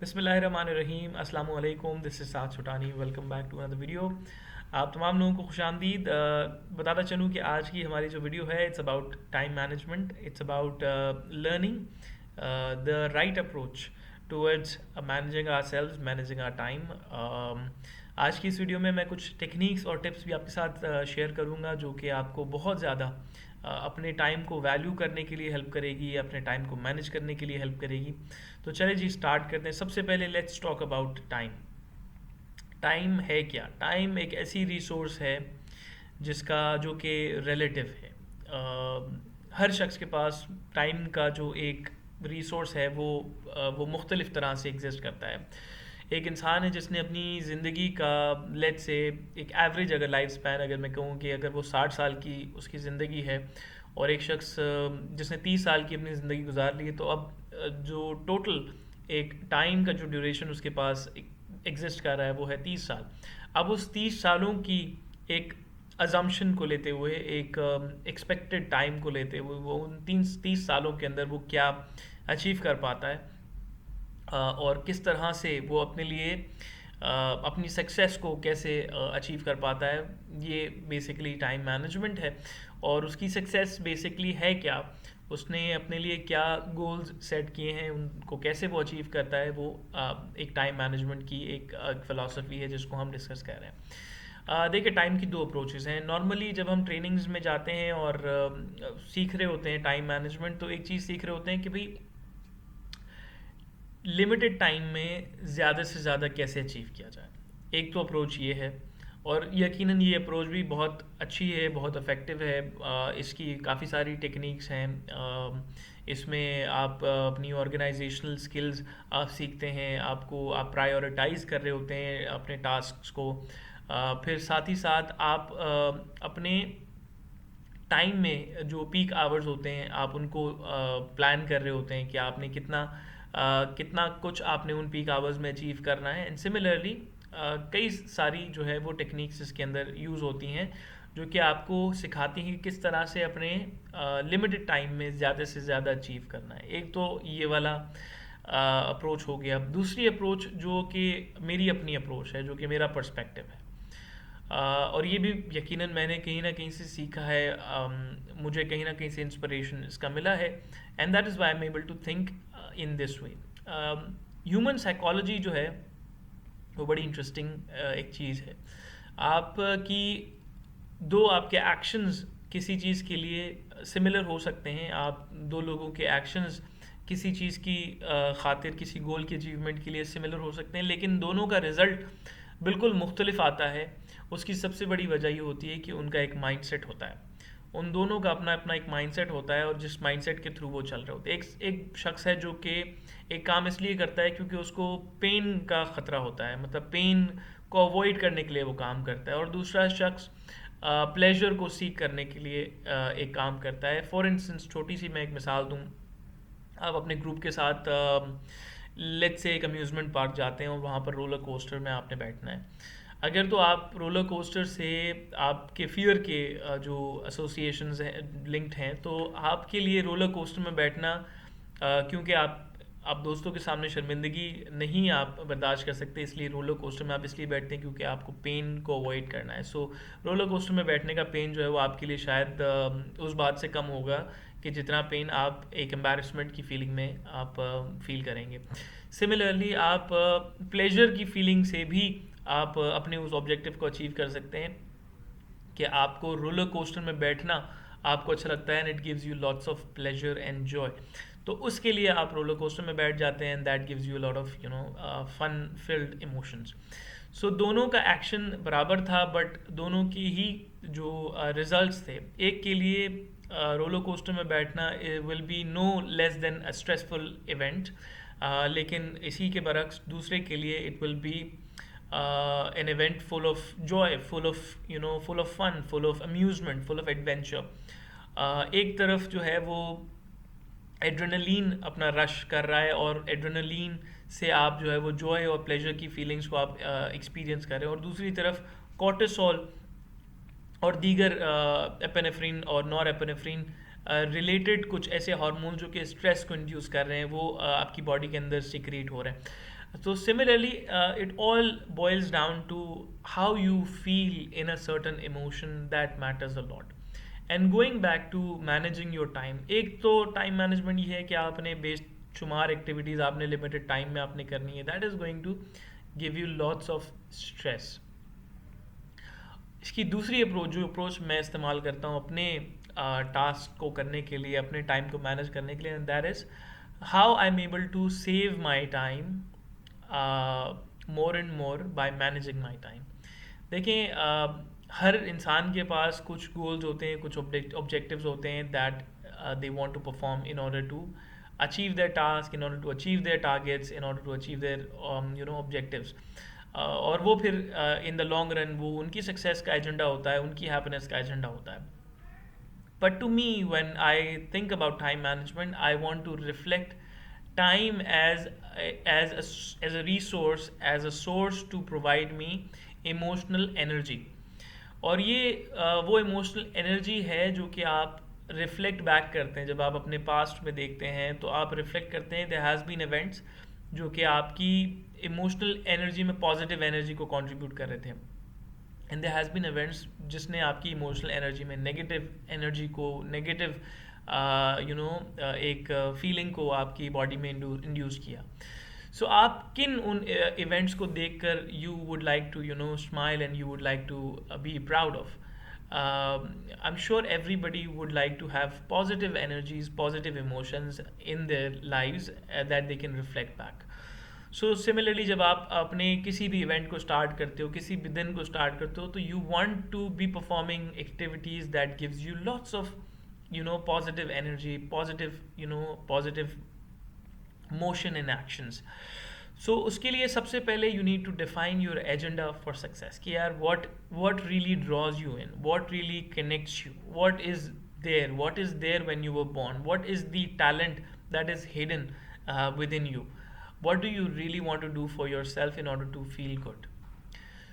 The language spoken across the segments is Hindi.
बिस्मिल्लाहिर्रहमानिर्रहीम अस्सलामु अलैकुम। This is Saad Chhotani. Welcome back to another video. आप तमाम लोगों को खुशामदीद। बताता चलूँ कि आज की हमारी जो वीडियो है it's about time management. It's about learning the right approach towards managing ourselves, managing our time. आज की इस वीडियो में मैं कुछ टेक्निक्स और टिप्स भी आपके साथ शेयर करूँगा जो कि आपको बहुत ज़्यादा अपने टाइम को वैल्यू करने के लिए हेल्प करेगी, अपने टाइम को मैनेज करने के लिए हेल्प करेगी। तो चले जी स्टार्ट करते हैं। सबसे पहले let's talk about time. Time है क्या? टाइम एक ऐसी रिसोर्स है जिसका जो कि रिलेटिव है। हर शख्स के पास टाइम का जो एक रिसोर्स है वो मुख्तलिफ तरह से एग्जिस्ट करता है। एक इंसान है जिसने अपनी ज़िंदगी का लेट से एक एवरेज अगर लाइफ स्पैन अगर मैं कहूँ कि अगर वो 60 साल की उसकी ज़िंदगी है और एक शख्स जिसने 30 साल की अपनी ज़िंदगी गुजार ली है, तो अब जो टोटल एक टाइम का जो ड्यूरेशन उसके पास एग्जिस्ट कर रहा है वो है 30 साल। अब उस 30 सालों की एक अजम्पशन को लेते हुए, एक एक्सपेक्टेड टाइम को लेते हुए, वो उन 30 सालों के अंदर वो क्या अचीव कर पाता है और किस तरह से वो अपने लिए अपनी सक्सेस को कैसे अचीव कर पाता है, ये बेसिकली टाइम मैनेजमेंट है। और उसकी सक्सेस बेसिकली है क्या, उसने अपने लिए क्या गोल्स सेट किए हैं, उनको कैसे वो अचीव करता है, वो एक टाइम मैनेजमेंट की एक फ़िलासफ़ी है जिसको हम डिस्कस कर रहे हैं। देखिए, टाइम की दो अप्रोचेज़ हैं। नॉर्मली जब हम ट्रेनिंग्स में जाते हैं और सीख रहे होते हैं टाइम मैनेजमेंट, तो एक चीज़ सीख रहे होते हैं कि भाई लिमिटेड टाइम में ज़्यादा से ज़्यादा कैसे अचीव किया जाए। एक तो अप्रोच ये है, और यकीनन ये अप्रोच भी बहुत अच्छी है, बहुत इफ़ेक्टिव है। इसकी काफ़ी सारी टेक्निक्स हैं। इसमें आप अपनी ऑर्गेनाइजेशनल स्किल्स आप सीखते हैं, आप प्रायोरिटाइज़ कर रहे होते हैं अपने टास्क्स को। फिर साथ ही साथ आप अपने टाइम में जो पीक आवर्स होते हैं आप उनको प्लान कर रहे होते हैं कि आपने कितना कुछ आपने उन पीक आवर्स में अचीव करना है। एंड सिमिलरली कई सारी जो है वो टेक्निक्स इसके अंदर यूज़ होती हैं जो कि आपको सिखाती हैं कि किस तरह से अपने लिमिटेड टाइम में ज़्यादा से ज़्यादा अचीव करना है। एक तो ये वाला अप्रोच हो गया। दूसरी अप्रोच जो कि मेरी अपनी अप्रोच है, जो कि मेरा पर्सपेक्टिव है, और ये भी यकीनन मैंने कहीं ना कहीं से सीखा है। मुझे कहीं ना कहीं से इंस्पिरेशन इसका मिला है, and that is why I am able to think in this way. Human psychology जो है वो बड़ी इंटरेस्टिंग एक चीज़ है। आपकी दो आपके एक्शंस किसी चीज़ के लिए सिमिलर हो सकते हैं। आप दो लोगों के एक्शंस किसी चीज़ की खातिर, किसी गोल की अचीवमेंट के लिए सिमिलर हो सकते हैं, लेकिन दोनों का रिज़ल्ट बिल्कुल मुख्तलिफ आता है। उसकी सबसे बड़ी वजह ये होती है कि उनका एक माइंडसेट होता है। उन दोनों का अपना अपना एक माइंडसेट होता है, और जिस माइंडसेट के थ्रू वो चल रहे होते हैं। एक शख्स है जो कि एक काम इसलिए करता है क्योंकि उसको पेन का ख़तरा होता है, मतलब पेन को अवॉइड करने के लिए वो काम करता है। और दूसरा शख्स प्लेजर को सीख करने के लिए एक काम करता है। फॉर इंस्टेंस, छोटी सी मैं एक मिसाल दूँ। आप अपने ग्रुप के साथ लेट्स से एक अम्यूज़मेंट पार्क जाते हैं और वहाँ पर रोलर कोस्टर में आपने बैठना है। अगर तो आप रोलर कोस्टर से आपके फियर के जो एसोसिएशंस हैं, लिंक्ड हैं, तो आपके लिए रोलर कोस्टर में बैठना, क्योंकि आप दोस्तों के सामने शर्मिंदगी नहीं आप बर्दाश्त कर सकते, इसलिए रोलर कोस्टर में आप इसलिए बैठते हैं क्योंकि आपको पेन को अवॉइड करना है। सो रोलर कोस्टर में बैठने का पेन जो है वो आपके लिए शायद उस बात से कम होगा कि जितना पेन आप एक एम्बैरसमेंट की फीलिंग में आप फील करेंगे। सिमिलरली आप प्लेजर की फीलिंग से भी आप अपने उस ऑब्जेक्टिव को अचीव कर सकते हैं कि आपको रोलर कोस्टर में बैठना आपको अच्छा लगता है, and it gives you lots of pleasure and Joy. तो उसके लिए आप रोलर कोस्टर में बैठ जाते हैं, and that gives you lot of fun filled emotions. So दोनों का एक्शन बराबर था, बट दोनों की ही जो रिजल्ट्स थे, एक के लिए रोलर कोस्टर में बैठना will be no less than a stressful event, लेकिन इसी के बरक्स दूसरे के लिए it will be an event full of joy, full of fun, full of amusement, full of adventure. एक तरफ जो है वो एड्रेनलिन अपना रश कर रहा है, और एड्रेनलिन से आप जो है वो जॉय और प्लेजर की फीलिंग्स को आप एक्सपीरियंस कर रहे हैं, और दूसरी तरफ कॉर्टिसोल और दीगर एपेनेफ्रिन और नॉर एपेनेफ्रिन रिलेटेड कुछ ऐसे हार्मोन जो कि स्ट्रेस को इंड्यूस कर रहे हैं वो आपकी बॉडी के अंदर सिक्रीट हो रहे हैं. तो similarly it all boils down to how you feel in a certain emotion that matters a lot. And going back to managing your time, एक तो टाइम मैनेजमेंट ये है कि आपने बेशुमार एक्टिविटीज़ आपने लिमिटेड टाइम में आपने करनी है. That is going to give you lots of stress. इसकी दूसरी अप्रोच, जो अप्रोच मैं इस्तेमाल करता हूँ अपने टास्क को करने के लिए, अपने टाइम को मैनेज करने के लिए, that is how I am able to save my time more and more by managing my time. देखें, हर इंसान के पास कुछ गोल्स होते हैं, कुछ ऑब्जेक्टिव्स होते हैं that they want to perform in order to achieve their task, in order to achieve their targets, in order to achieve their objectives. और वो फिर इन द लॉन्ग रन वो उनकी सक्सेस का एजेंडा होता है, उनकी हैप्पीनेस का एजेंडा होता है. But to me, when I think about time management, I want to reflect time as a resource, as a source to provide me emotional energy. और ये वो इमोशनल एनर्जी है जो कि आप रिफ्लेक्ट बैक करते हैं. जब आप अपने पास्ट में देखते हैं तो आप रिफ्लेक्ट करते हैं देयर हैज़ बीन इवेंट्स जो कि आपकी इमोशनल एनर्जी में पॉजिटिव एनर्जी को कंट्रीब्यूट कर रहे थे, and there has been events जिसने आपकी इमोशनल एनर्जी में नेगेटिव एनर्जी को, नेगेटिव एक फीलिंग को आपकी बॉडी में इंड्यूस किया. सो आप किन उन इवेंट्स को देखकर you would like to smile and you would like to be proud of. I am sure everybody would like to have positive energies, positive emotions in their lives that they can reflect back. So similarly जब आप अपने किसी भी इवेंट को स्टार्ट करते हो, किसी भी दिन को स्टार्ट करते हो, तो you want to be performing activities that gives you lots of positive energy, positive motion in actions. So उसके लिए सबसे पहले you need to define your agenda for success कि यार what really draws you in, what really connects you, what is there when you were born, what is the talent that is hidden within you, what do you really want to do for yourself in order to feel good.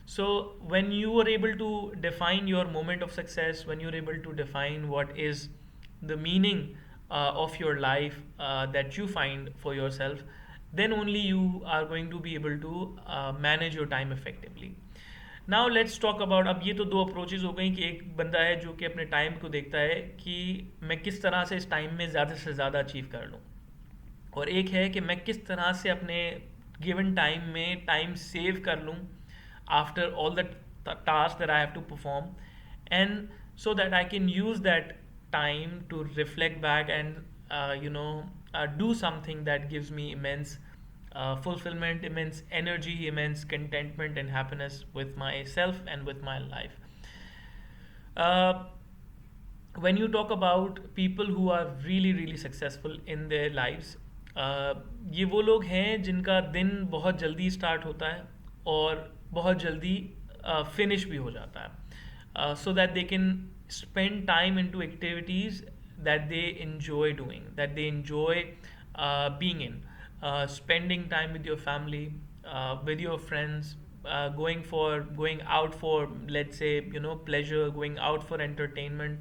So when you are able to define your moment of success, when you're able to define what is the meaning of your life that you find for yourself, then only you are going to be able to manage your time effectively. Now let's talk about, अब ये तो दो अप्रोचेज हो गई कि एक बंदा है जो कि अपने टाइम को देखता है कि मैं किस तरह से इस टाइम में ज़्यादा से ज़्यादा अचीव कर लूँ, और एक है कि मैं किस तरह से अपने गिवन टाइम में टाइम सेव कर लूँ after all the task that I have to perform, and so that I can use that time to reflect back and do something that gives me immense fulfillment, immense energy, immense contentment and happiness with myself and with my life. When you talk about people who are really really successful in their lives, ये वो लोग हैं जिनका दिन बहुत जल्दी स्टार्ट होता है और बहुत जल्दी फिनिश भी हो जाता है, so that they can spend time into activities that they enjoy doing, that they enjoy being in. Spending time with your family, with your friends, going out for, let's say, pleasure, going out for entertainment,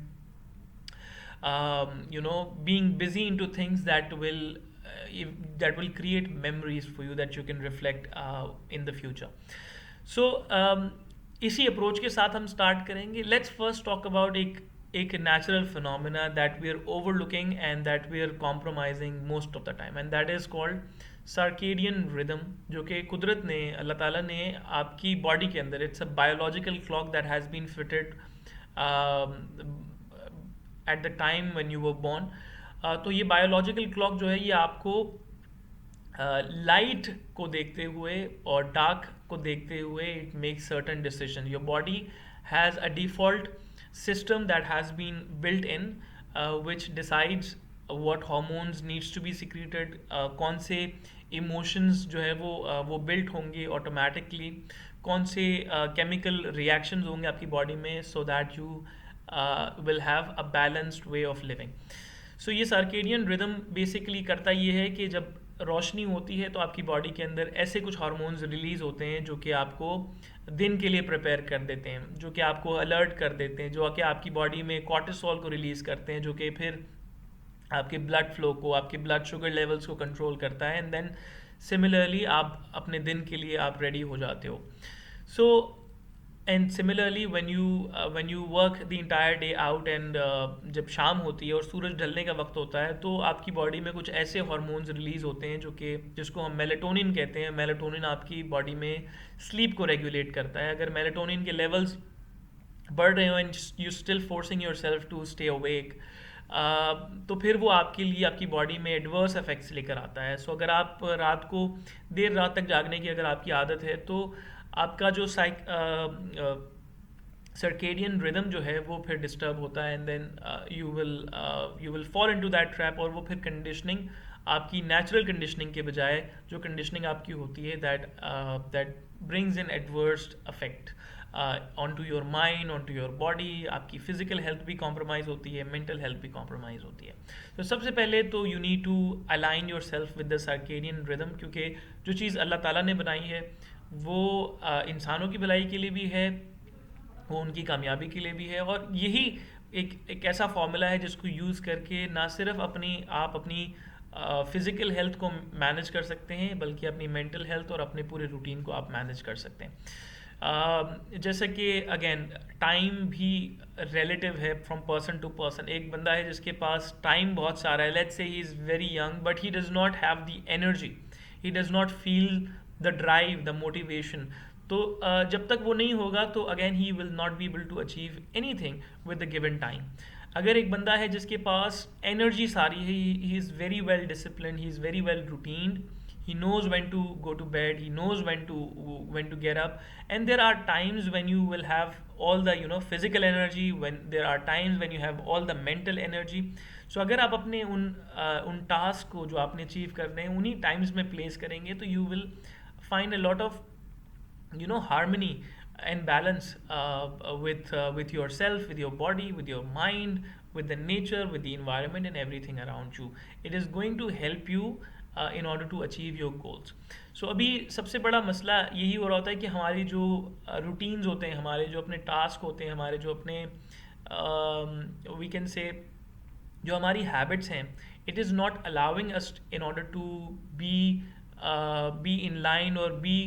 being busy into things that will create memories for you that you can reflect in the future. So इसी अप्रोच के साथ हम स्टार्ट करेंगे. लेट्स फर्स्ट टॉक अबाउट एक natural phenomena that we are overlooking and that we are compromising most of the time, and that is called circadian rhythm, जो कि कुदरत ने, अल्लाह ताला ने आपकी बॉडी के अंदर, it's a biological clock that has been fitted at the time when you were born. तो ये बायोलॉजिकल क्लॉक जो है ये आपको लाइट को देखते हुए और डार्क को देखते हुए it makes certain decision. Your body has a default system that has been built in which decides what hormones needs to be secreted, कौन से emotions जो है वो built होंगे automatically, कौन से chemical reactions होंगे आपकी body में, so that you will have a balanced way of living. So ये circadian rhythm basically करता ये है कि जब रोशनी होती है तो आपकी बॉडी के अंदर ऐसे कुछ हार्मोन्स रिलीज़ होते हैं जो कि आपको दिन के लिए प्रिपेयर कर देते हैं, जो कि आपको अलर्ट कर देते हैं, जो कि आपकी बॉडी में कॉर्टिसोल को रिलीज़ करते हैं, जो कि फिर आपके ब्लड फ्लो को, आपके ब्लड शुगर लेवल्स को कंट्रोल करता है, एंड देन सिमिलरली आप अपने दिन के लिए आप रेडी हो जाते हो. So and similarly when you work the entire day out, and जब शाम होती है और सूरज ढलने का वक्त होता है, तो आपकी बॉडी में कुछ ऐसे हार्मोन्स रिलीज होते हैं जो कि जिसको हम मेलेटोनिन कहते हैं. मेलेटोनिन आपकी बॉडी में स्लीप को रेगुलेट करता है. अगर मेलेटोनिन के लेवल्स बढ़ रहे हो and you still forcing yourself to stay awake, तो फिर वो आपके लिए आपकी बॉडी में एडवर्स इफेक्ट्स लेकर आता है. सो अगर आप रात को देर रात तक जागने की अगर आपकी आदत है, तो आपका जो सर्केडियन रिदम जो है वो फिर डिस्टर्ब होता है, and then you will fall into that trap. और वो फिर कंडीशनिंग आपकी नेचुरल कंडीशनिंग के बजाय जो कंडीशनिंग आपकी होती है that brings in adverse affect on to your mind, on to your body. आपकी फिजिकल हेल्थ भी कॉम्प्रोमाइज़ होती है, मेंटल हेल्थ भी कॉम्प्रोमाइज़ होती है. तो सबसे पहले तो you need to align yourself with the circadian rhythm, क्योंकि जो चीज़ अल्लाह ताला ने बनाई है वो इंसानों की भलाई के लिए भी है, वो उनकी कामयाबी के लिए भी है. और यही एक ऐसा फॉर्मूला है जिसको यूज़ करके ना सिर्फ आप अपनी फिज़िकल हेल्थ को मैनेज कर सकते हैं, बल्कि अपनी मेंटल हेल्थ और अपने पूरे रूटीन को आप मैनेज कर सकते हैं. जैसे कि अगेन टाइम भी रिलेटिव है फ्रॉम पर्सन टू पर्सन. एक बंदा है जिसके पास टाइम बहुत सारा है, let's say he is very young, but he does not have the energy, he does not feel the drive, the motivation. तो जब तक वो नहीं होगा तो again he will not be able to achieve anything with the given time. अगर एक बंदा है जिसके पास एनर्जी सारी है, he is very well discipline, he is very well routined, he knows when to go to bed, he knows when to get up, and there are times when you will have all the physical energy, when there are times when you have all the mental energy. So अगर आप अपने उन टास्क को जो आपने अचीव करने हैं उन्हीं टाइम्स में प्लेस करेंगे, तो you will find a lot of harmony and balance with yourself, with your body, with your mind, with the nature, with the environment and everything around you. It is going to help you in order to achieve your goals. So अभी सबसे बड़ा मसला यही हो रहा होता है कि हमारी जो रूटीन्स होते हैं, हमारे जो अपने टास्क होते हैं, हमारे जो अपने वी कैन से जो हमारी हैबिट्स हैं, it is not allowing us in order to be in line और be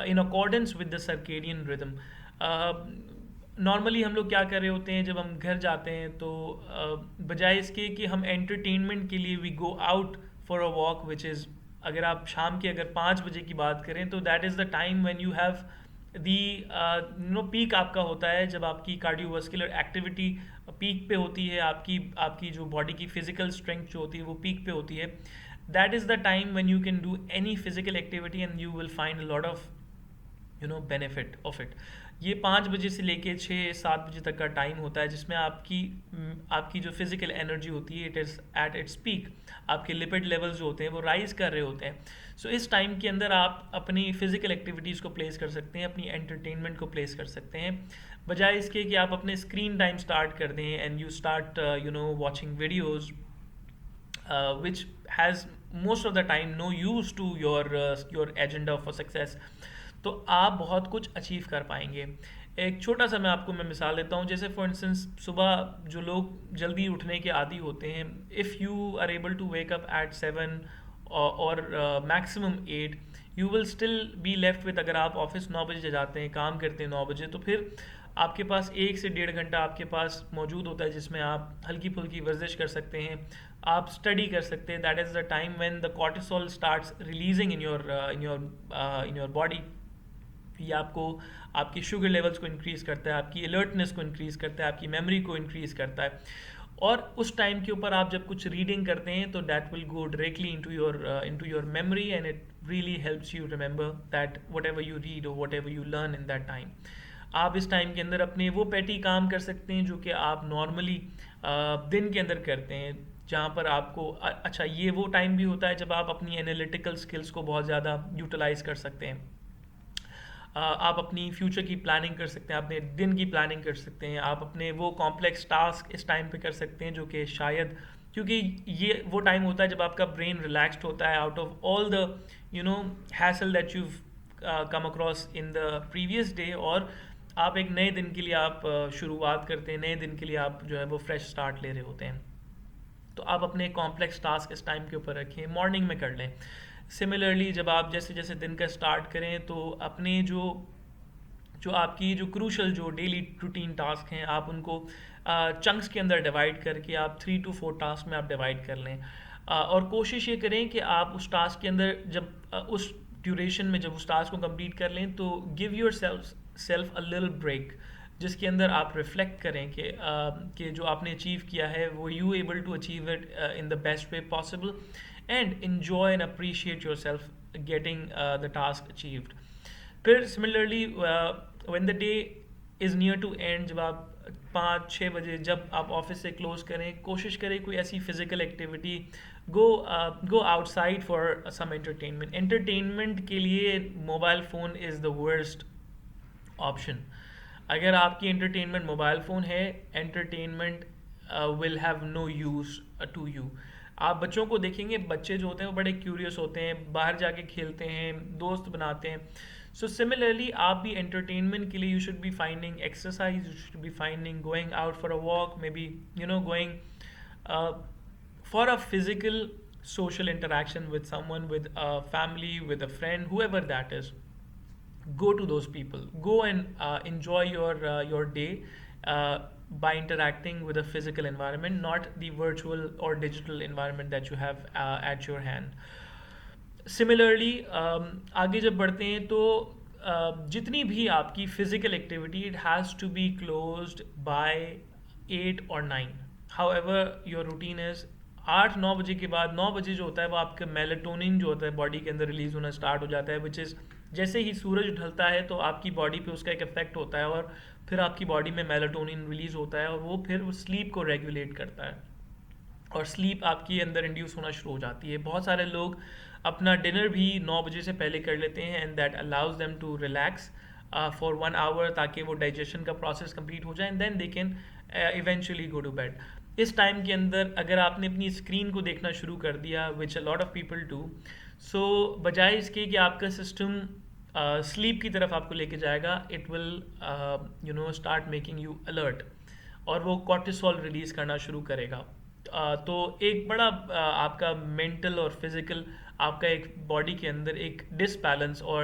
in accordance with the circadian rhythm. Normally हम लोग क्या कर रहे होते हैं जब हम घर जाते हैं, तो बजाय इसके कि हम एंटरटेनमेंट के लिए we go out for a walk, which is अगर आप शाम के अगर 5 बजे की बात करें, तो that is the time when you have the peak आपका होता है, जब आपकी कार्डियोवास्कुलर एक्टिविटी पीक पे होती है, आपकी जो बॉडी की फिजिकल स्ट्रेंथ जो होती है वो पीक पे होती है. That is the time when you can do any physical activity and you will find a lot of benefit of it. ये 5 बजे से लेके 6-7 बजे तक का टाइम होता है जिसमें आपकी जो फिजिकल एनर्जी होती है, it is at its peak. आपके लिपिड लेवल्स जो होते हैं वो राइज कर रहे होते हैं. सो इस टाइम के अंदर आप अपनी फिजिकल एक्टिविटीज़ को प्लेस कर सकते हैं, अपनी एंटरटेनमेंट को प्लेस कर सकते हैं, बजाय इसके कि आप अपने स्क्रीन टाइम स्टार्ट कर दें and you start watching videos which has most of the time no use to your agenda for success. तो आप बहुत कुछ अचीव कर पाएंगे. एक छोटा सा मैं मिसाल देता हूँ. जैसे फॉर इंस्टेंस सुबह जो लोग जल्दी उठने के आदी होते हैं, if you are able to wake up at 7 और maximum 8, you will still be left with, अगर आप ऑफिस 9 बजे जाते हैं, काम करते हैं 9 बजे, तो फिर आपके पास 1 से 1.5 घंटा आपके पास मौजूद होता है जिसमें आप हल्की फुल्की वर्जिश कर सकते हैं, आप स्टडी कर सकते हैं. That is the time when the cortisol starts releasing in your body. ये आपकी शुगर लेवल्स को इंक्रीज़ करता है, आपकी अलर्टनेस को इंक्रीज़ करता है, आपकी मेमोरी को इंक्रीज़ करता है. और उस टाइम के ऊपर आप जब कुछ रीडिंग करते हैं तो that will go directly into your memory and it really helps you remember that whatever you read और whatever you learn in that time. आप इस टाइम के अंदर अपने वो पेटी काम कर सकते हैं जो कि आप नॉर्मली दिन के अंदर करते हैं, जहाँ पर आपको अच्छा ये वो टाइम भी होता है जब आप अपनी एनालिटिकल स्किल्स को बहुत ज़्यादा यूटिलाइज कर सकते हैं. आप अपनी फ्यूचर की प्लानिंग कर सकते हैं, अपने दिन की प्लानिंग कर सकते हैं, आप अपने वो कॉम्प्लेक्स टास्क इस टाइम पे कर सकते हैं जो कि शायद, क्योंकि ये वो टाइम होता है जब आपका ब्रेन रिलैक्स्ड होता है out of all the hassle that you come across in the previous day, और आप एक नए दिन के लिए आप शुरुआत करते हैं, नए दिन के लिए आप जो है वो फ्रेश स्टार्ट ले रहे होते हैं. तो आप अपने कॉम्प्लेक्स टास्क इस टाइम के ऊपर रखें, मॉर्निंग में कर लें। सिमिलरली जब आप जैसे जैसे दिन का स्टार्ट करें तो अपने जो जो आपकी जो क्रूशल जो डेली रूटीन टास्क हैं आप उनको चंक्स के अंदर डिवाइड करके आप 3 to 4 टास्क में आप डिवाइड कर लें। और कोशिश ये करें कि आप उस टास्क के अंदर जब उस ड्यूरेशन में जब उस टास्क को कंप्लीट कर लें तो give yourself a little break, जिसके अंदर आप रिफ्लेक्ट करें कि जो आपने अचीव किया है वो you able to achieve it in the best way possible and enjoy and appreciate yourself getting the task achieved. फिर similarly when the day is near to end, जब आप 5-6 बजे जब आप ऑफिस से क्लोज करें, कोशिश करें कोई ऐसी physical activity, go outside for some entertainment. Entertainment के लिए mobile phone is the worst option. अगर आपकी एंटरटेनमेंट मोबाइल फ़ोन है, entertainment will have no use to you. आप बच्चों को देखेंगे, बच्चे जो होते हैं वो बड़े क्यूरियस होते हैं, बाहर जाके खेलते हैं, दोस्त बनाते हैं। सो सिमिलरली आप भी एंटरटेनमेंट के लिए you should be finding exercise, you should be finding going out for a walk, may be going for a physical social interaction with someone, with a family, with a friend, whoever that is. Go to those people, go and enjoy your day by interacting with a physical environment, not the virtual or digital environment that you have at your hand. Similarly आगे जब बढ़ते हैं तो जितनी भी आपकी physical activity, it has to be closed by 8 or 9, however your routine is। 8-9 बजे के बाद, 9 बजे जो होता है वो आपका मेलेटोनिन जो होता है बॉडी के अंदर रिलीज होना स्टार्ट हो जाता है, विच इज़ जैसे ही सूरज ढलता है तो आपकी बॉडी पे उसका एक इफेक्ट होता है और फिर आपकी बॉडी में मेलेटोनिन रिलीज होता है और वो फिर स्लीप को रेगुलेट करता है और स्लीप आपके अंदर इंड्यूस होना शुरू हो जाती है। बहुत सारे लोग अपना डिनर भी 9 बजे से पहले कर लेते हैं and that allows them to relax for 1 hour, ताकि वो डाइजेशन का प्रोसेस कंप्लीट हो जाए and then they can eventually go to bed. इस टाइम के अंदर अगर आपने अपनी स्क्रीन को देखना शुरू कर दिया, which a lot of people do, so बजाय इसके कि आपका सिस्टम स्लीप की तरफ आपको लेके जाएगा, it will start making you alert और वो कॉर्टिसोल रिलीज़ करना शुरू करेगा। तो एक बड़ा आपका मेंटल और फिजिकल आपका एक बॉडी के अंदर एक डिसबैलेंस और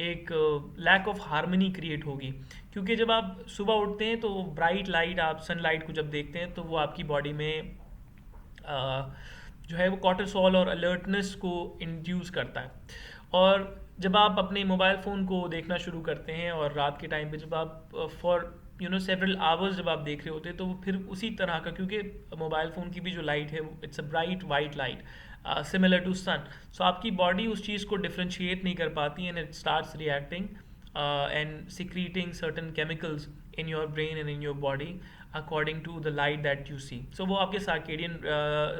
एक लैक ऑफ हार्मनी क्रिएट होगी, क्योंकि जब आप सुबह उठते हैं तो ब्राइट लाइट, आप सनलाइट को जब देखते हैं तो वो आपकी बॉडी में जो है वो कॉर्टिसोल और अलर्टनेस को इंड्यूस करता है। और जब आप अपने मोबाइल फ़ोन को देखना शुरू करते हैं और रात के टाइम पे जब आप फॉर सेवरल आवर्स जब आप देख रहे होते हैं तो फिर उसी तरह का, क्योंकि मोबाइल फ़ोन की भी जो लाइट है it's a bright white light similar to sun, so आपकी बॉडी उस चीज़ को डिफ्रेंशिएट नहीं कर पाती and it starts reacting and secreting certain chemicals in your brain and in your body according to the light that you see. So वो आपके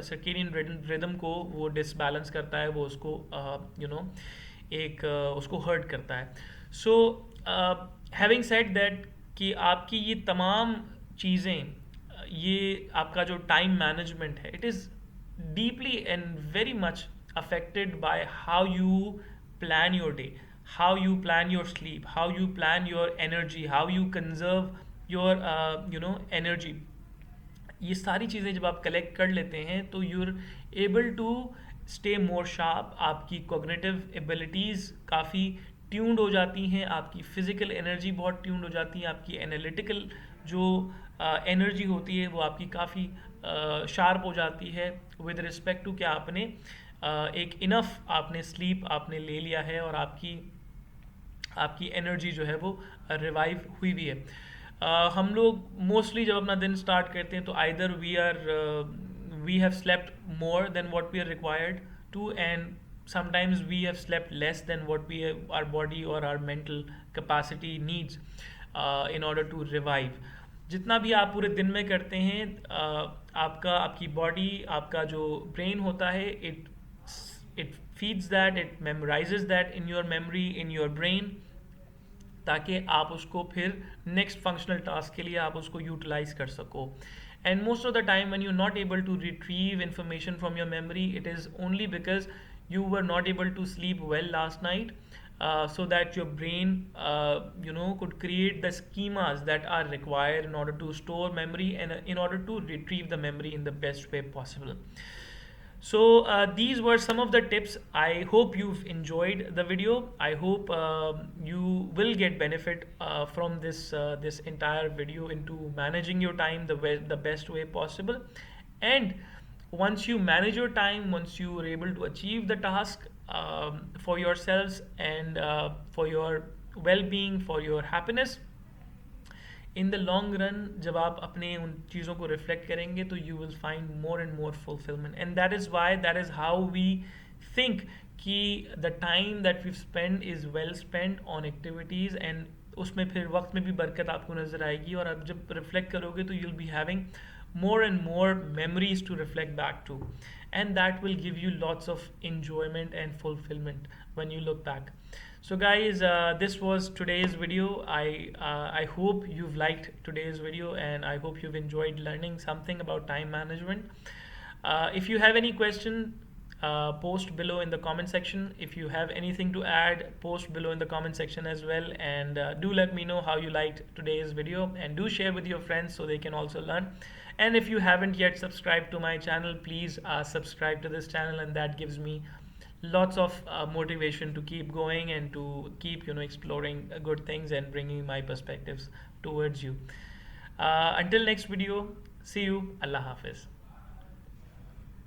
circadian rhythm को वो डिसबैलेंस करता है, वो उसको उसको हर्ट करता है। So having said that कि आपकी ये तमाम चीज़ें, ये आपका जो टाइम मैनेजमेंट है, it is deeply and very much affected by how you plan your day, how you plan your sleep, how you plan your energy, how you conserve your energy। ये सारी चीज़ें जब आप कलेक्ट कर लेते हैं तो you're able to stay more sharp, आपकी cognitive abilities काफ़ी ट्यून्ड हो जाती हैं, आपकी फिज़िकल एनर्जी बहुत ट्यून्ड हो जाती है, आपकी एनालिटिकल जो एनर्जी होती है वो आपकी काफ़ी शार्प हो जाती है विद रिस्पेक्ट टू क्या आपने एक इनफ आपने स्लीप आपने ले लिया है और आपकी एनर्जी जो है वो रिवाइव हुई भी है। हम लोग मोस्टली जब अपना दिन स्टार्ट करते हैं तो either we have slept more than what we are required to, एंड sometimes we have slept less than what our body or our mental capacity needs in order to revive। जितना भी आप पूरे दिन में करते हैं आपकी बॉडी, आपका जो ब्रेन होता है, it feeds that, it memorizes that in your memory, in your brain, ताकि आप उसको फिर नेक्स्ट फंक्शनल टास्क के लिए आप उसको यूटिलाइज कर सको। And most of the time when you not able to retrieve information from your memory, it is only because you were not able to sleep well last night, so that your brain could create the schemas that are required in order to store memory and in order to retrieve the memory in the best way possible. So these were some of the tips. I hope you've enjoyed the video. I hope you will get benefit from this entire video into managing your time the best way possible. And once you manage your time, once you are able to achieve the task for yourselves and for your well-being, for your happiness, in the long run जब आप अपने उन चीज़ों को रिफ्लेक्ट करेंगे तो you will find more and more fulfilment and that is why that is how we think कि the time that we spend is well spend on activities and उसमें फिर वक्त में भी बरकत आपको नज़र आएगी और आप जब रिफ्लेक्ट करोगे तो you'll be having more and more memories to reflect back to, and that will give you lots of enjoyment and fulfillment when you look back. So guys, this was today's video. I hope you've liked today's video and I hope you've enjoyed learning something about time management. If you have any question, post below in the comment section. If you have anything to add, post below in the comment section as well, and do let me know how you liked today's video, and do share with your friends so they can also learn. And if you haven't yet subscribed to my channel, please subscribe to this channel, and that gives me lots of motivation to keep going and to keep exploring good things and bringing my perspectives towards you. Until next video, see you. Allah Hafiz.